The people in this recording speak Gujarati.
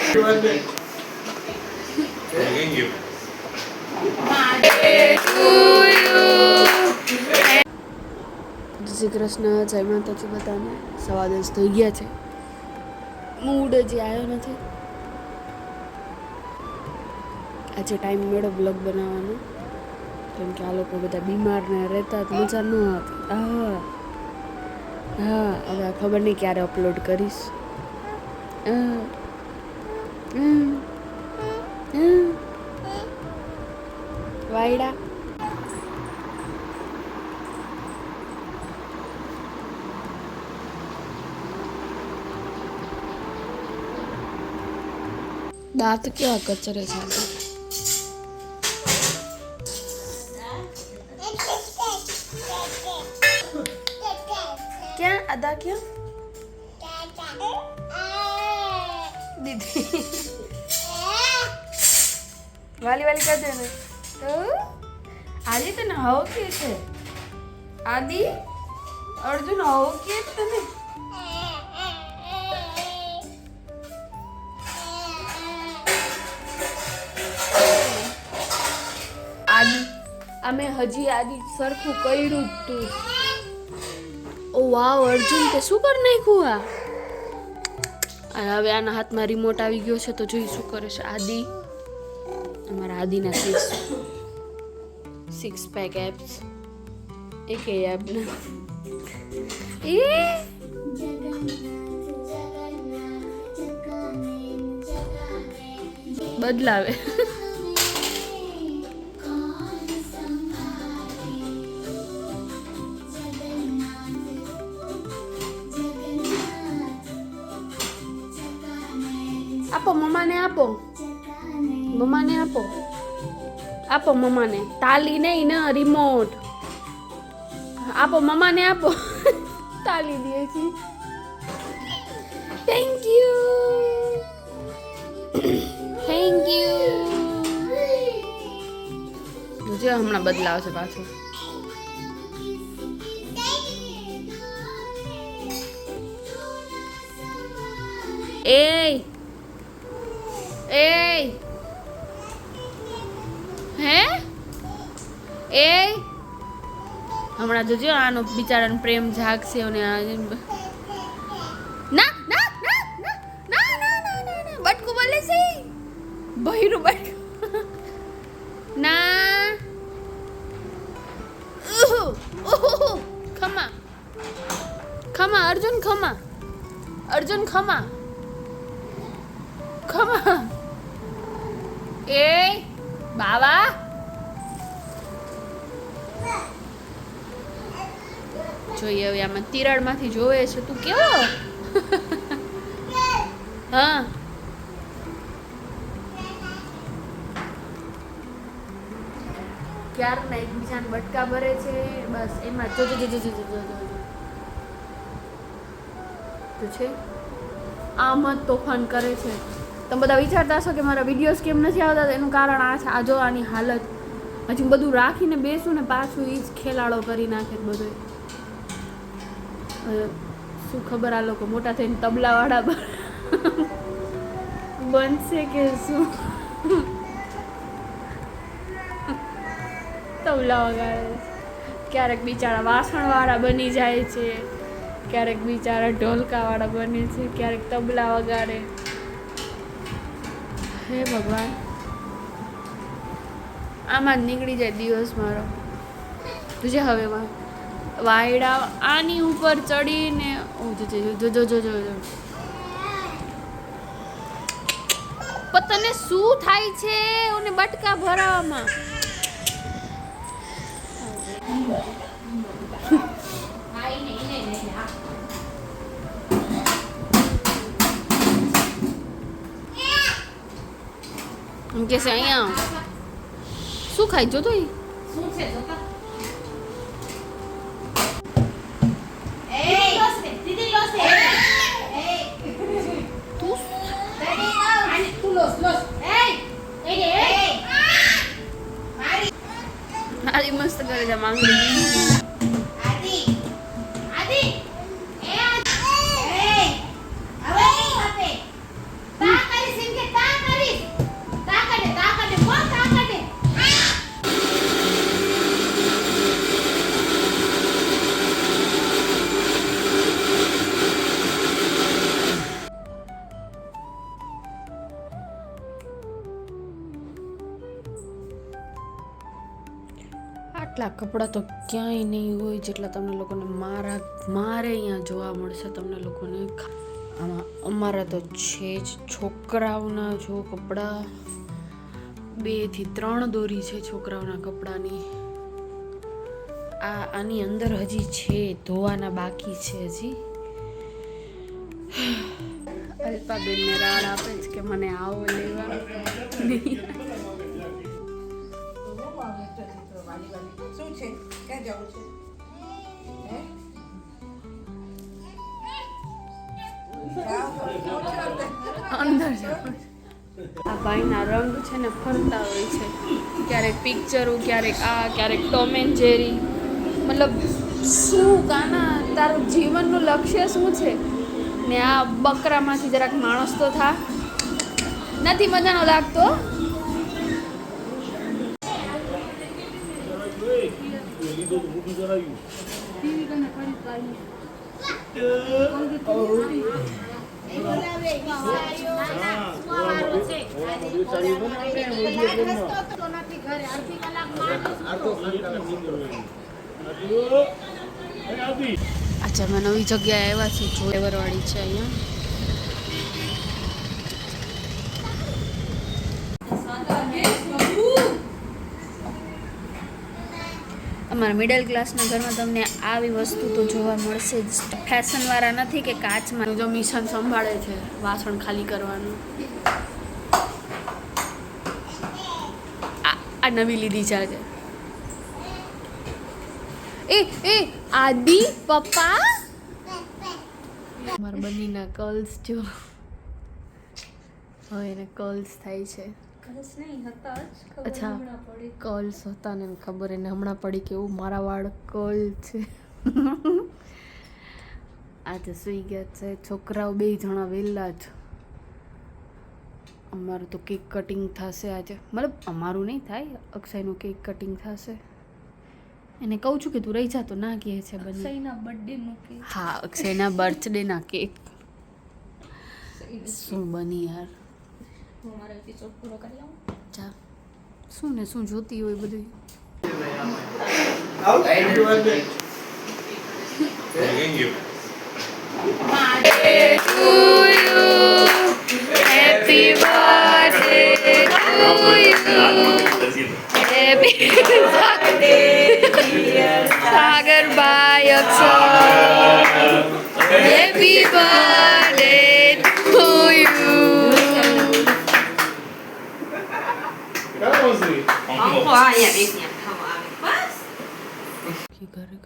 શ્રી કૃષ્ણ, જય માતાજી બધાને. 10:15 થઈ ગયા છે. મૂડ હજી આવ્યો નથી. આજે ટાઈમ મળ્યો બ્લોગ બનાવવાનો, કેમ કે આ લોકો બધા બીમાર ને રહેતા મજા ન આવતી. હા હવે ખબર નહીં ક્યારે અપલોડ કરીશ. વાયડા દાંત કેવા કચરે છે. ક્યાં અદા ક્યાં દીદી વાલી વાલી કરી દે ને. આદિ તને હવ કે છે? આદિ અર્જુન હવ કે તને? આદિ અમે હજી આદિ સરખું કર્યું જ તું. ઓ વાવ અર્જુન તે શું કરી નાખ્યું? હવે આના હાથમાં રિમોટ આવી ગયો છે તો જોઈ શું કરે છે આદિ. અમારા આદિના સિક્સ પેક એપ્સ એક એપ એ બદલાવે. આપો મમ્માને, આપો મમ્માને, આપો આપો મમ્માને. તાલી નહીં ને રિમોટ આપો મમ્માને, આપો. તાલી દે છે. Thank you thank you. જો હમણાં બદલાવશે પાછું. એ એ હે એ હમણાં જોજો આનો બિચારાનો પ્રેમ જાગશે અને ના ના ના ના ના ના ના બટકું બોલે છે બહિરું બટકું ના. ખમા ખમા અર્જુન, ખમા અર્જુન, ખમા ખમા. એ બાવા જોઈએ હવે આમાં તિરાડમાંથી જોવે છે તું કેવો. હા ક્યારના એકબીજાને બટકા ભરે છે બસ એમાં. જો તો છે આમ જ તોફાન કરે છે. તમે બધા વિચારતા હશો કે મારા વિડીયોઝ કેમ નથી આવતા, એનું કારણ આ છે. આ જો આની હાલત. હજી બધું રાખીને બેસું ને પાછું એ જ ખેલાડો કરી નાખે બધો. શું ખબર આ લોકો મોટા થઈને તબલાવાળા બનશે કે શું? તબલા વગાડે. ક્યારેક બિચારા વાસણવાળા બની જાય છે, ક્યારેક બિચારા ઢોલકાવાળા બને છે, ક્યારેક તબલા વગાડે. હે ભગવાન, આમાં જ નીકળી જાય દિવસ મારો. તુજે હવે વાયડા આની ઉપર ચડીને તને શું થાય છે ઓને બટકા ભરાવામાં? કે છે અહીંયા શું ખાઈ જોતો શું છે જોતા. આદિ મસ્ત કરે છે માંગડી. આટલા કપડાં તો ક્યાંય નહીં હોય જેટલા તમને લોકોને મારે અહીંયા જોવા મળશે તમને લોકોને. આમાં અમારા તો છે જ છોકરાઓના જો કપડાં 2 થી 3 દોરી છે છોકરાઓના કપડાની. આની અંદર હજી છે ધોવાના બાકી છે હજી. અલ્પાબેનને રાડ આપે છે કે મને આવો લેવા. શું છે ક્યાં જવું છે અંદર જવું. આ ભાઈના રંગ છે ને ફરતા હોય છે, ક્યારેક પિક્ચરો, ક્યારેક ક્યારેક ટોમ એન્ડ જેરી. મતલબ શું કાના તારું જીવનનું લક્ષ્ય શું છે? ને આ બકરામાંથી જરાક માણસ તો થા. નથી મજાનો લાગતો. અચ્છા, મેં નવી જગ્યાએ આવ્યા છીએ, જોડેવરવાળી છે અહીંયા. અમારા મિડલ ક્લાસના ઘરમાં તમને આવી વસ્તુ તો જોવા મળશે જ. ફેશનવાળા નથી કે કાચમાં જો મિશન સંભાળે છે વાસણ ખાલી કરવાનું. આ નવી લીધી છે આજે. એ આદિ પપ્પા મારા બંનેના કર્લ્સ જો હવે એને કર્લ્સ થાય છે. અચ્છા, કર્લ્સ હતા ને ખબર એને હમણાં પડી કે એવું મારા વાળ કર્લ છે. આજે સુઈ ગયા છે છોકરાઓ 2 જણા વહેલા જ. અમારું તો કેક કટિંગ થશે આજે. મતલબ અમારું નહીં થાય, અક્ષયનું કેક કટિંગ થશે. એને કહું છું કે તું રહી જા તો ના કહે છે. અક્ષયના બર્થડેનો કેક. હા, અક્ષયના બર્થડેના કેક. શું બની યાર. હું મારો એપિસોડ પૂરો કરી લઉં. જા, શું ને શું જોતી હોય બધું. Happy birthday to you. Happy Sagar bhai Akshay. Happy birthday to you. અહીંયા બેસી આમ આવે બસ ઘરે